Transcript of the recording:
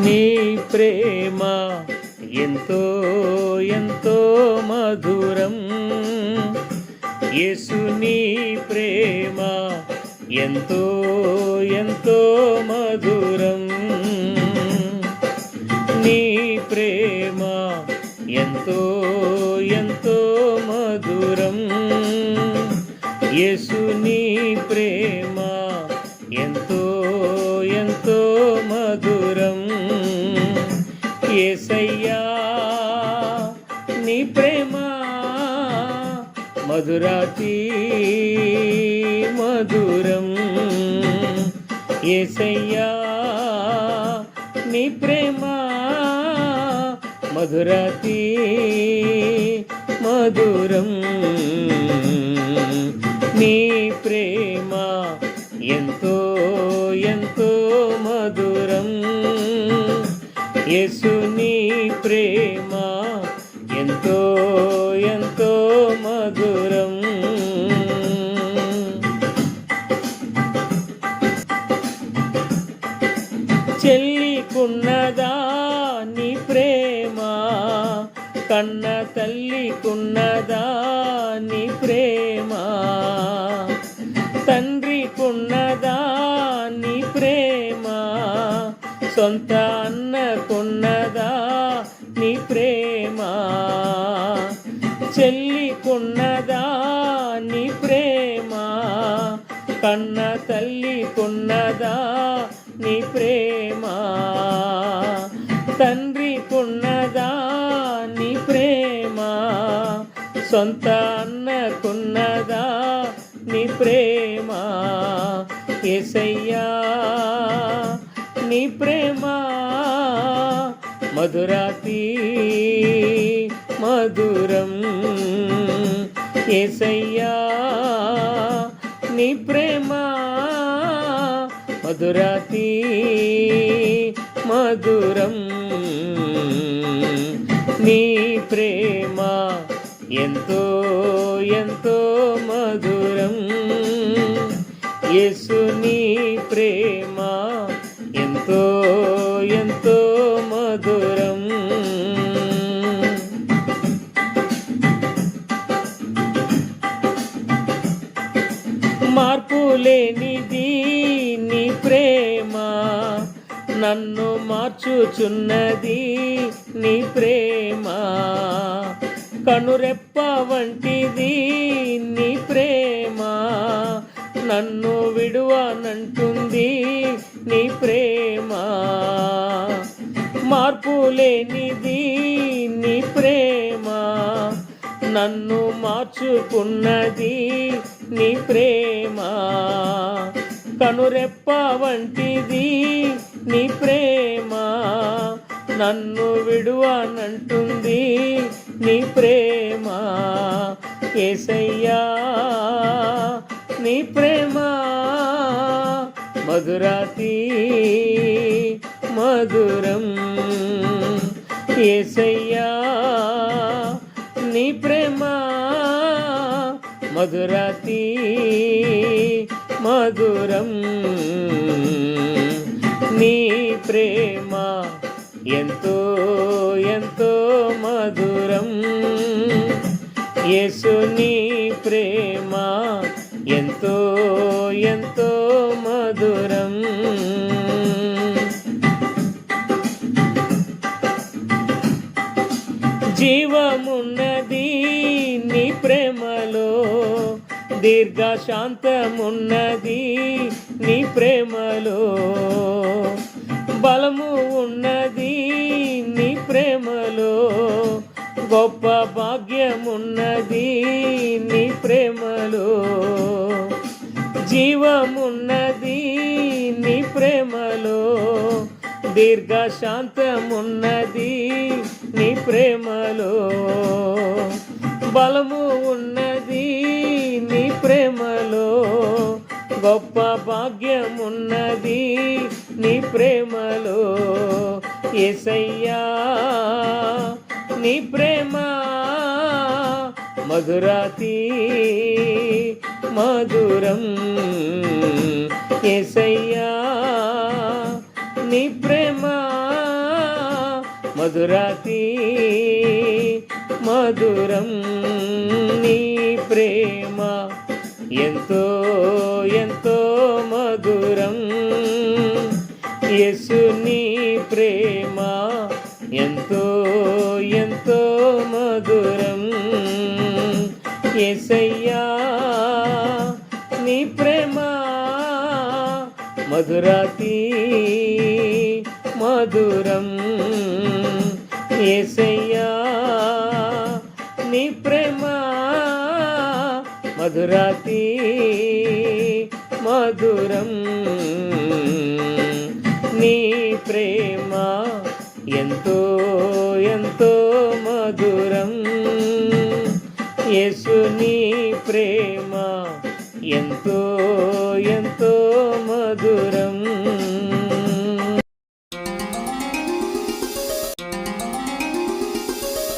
నీ ప్రేమ ఎంతో ఎంతో మధురం, యేసు నీ ప్రేమ ఎంతో ఎంతో మధురం. నీ ప్రేమ ఎంతో ఎంతో మధురం, యేసు నీ ప్రేమ ఎంతో ఎంతో మధురం. యేసయ్యా నీ ప్రేమ మధురాతి మధురం. యేసయ్యా నీ ప్రేమ మధురాతి మధురం. నీ ప్రేమ ఎంతో ఎంతో మధురం, యేసు నీ ప్రేమ ఎంతో ఎంతో మధురం. చెల్లికున్నదా నీ ప్రేమ, కన్న తల్లికున్నదా నీ ప్రేమ, తండ్రికున్నదా నీ ప్రేమ, సొంత అన్నకున్నదా నీ ప్రేమ. చెల్లికున్నదా నీ ప్రేమ, కన్న తల్లికున్నదా నీ ప్రేమ, తండ్రికున్నదా నీ ప్రేమ, సొంత అన్నకున్నదా నీ ప్రేమ. యేసయ్యా నీ ప్రేమ మధురాతి మధురం. యేసయ్యా నీ ప్రేమ మధురాతి మధురం. నీ ప్రేమ ఎంతో ఎంతో మధురం, యేసు నీ ప్రేమ ఎంతో ఎంతో మధురం. మార్పు లేనిది నీ ప్రేమ, నన్ను మార్చుచున్నది నీ ప్రేమ. కనురెప్ప వంటిది నీ ప్రేమ, నన్ను విడువనంటుంది నీ ప్రేమ. మార్పు లేనిది నీ ప్రేమ, నన్ను మార్చుకున్నది నీ ప్రేమ. కనురెప్ప వంటిది నీ ప్రేమ, నన్ను విడువనంటుంది నీ ప్రేమ. యేసయ్యా నీ ప్రేమ మధురాతి మధురం. యేసయ్యా నీ ప్రేమ మధురాతి మధురం. నీ ప్రేమ ఎంతో ఎంతో మధురం, యేసు నీ ప్రేమ ఎంతో ఎంతో మధురం. జీవమున్నది నీ ప్రేమలో, దీర్ఘ శాంతమున్నది నీ ప్రేమలో, బలము ఉన్నది నీ ప్రేమలో, గొప్ప భాగ్యమున్నది నీ ప్రేమలో. జీవమున్నది నీ ప్రేమలో, దీర్ఘ శాంతమున్నది నీ ప్రేమలో, బలము ఉన్నది నీ ప్రేమలో, గొప్ప భాగ్యమున్నది నీ ప్రేమలో. యేసయ్యా నీ ప్రేమ మధురాతి మధురం. యేసయ్యా నీ ప్రేమ మధురాతి మధురం నీ ప్రేమ ఎంతో ఎంతో మధురం యేసు నీ ప్రేమ ఎంతో ఎంతో మధురం యేసయ్యా నీ ప్రేమ మధురాతి మధురం యేసయ్యా నీ ప్రేమ మధురాతి మధురం నీ ప్రేమ ఎంతో ఎంతో మధురం యేసు నీ ప్రేమ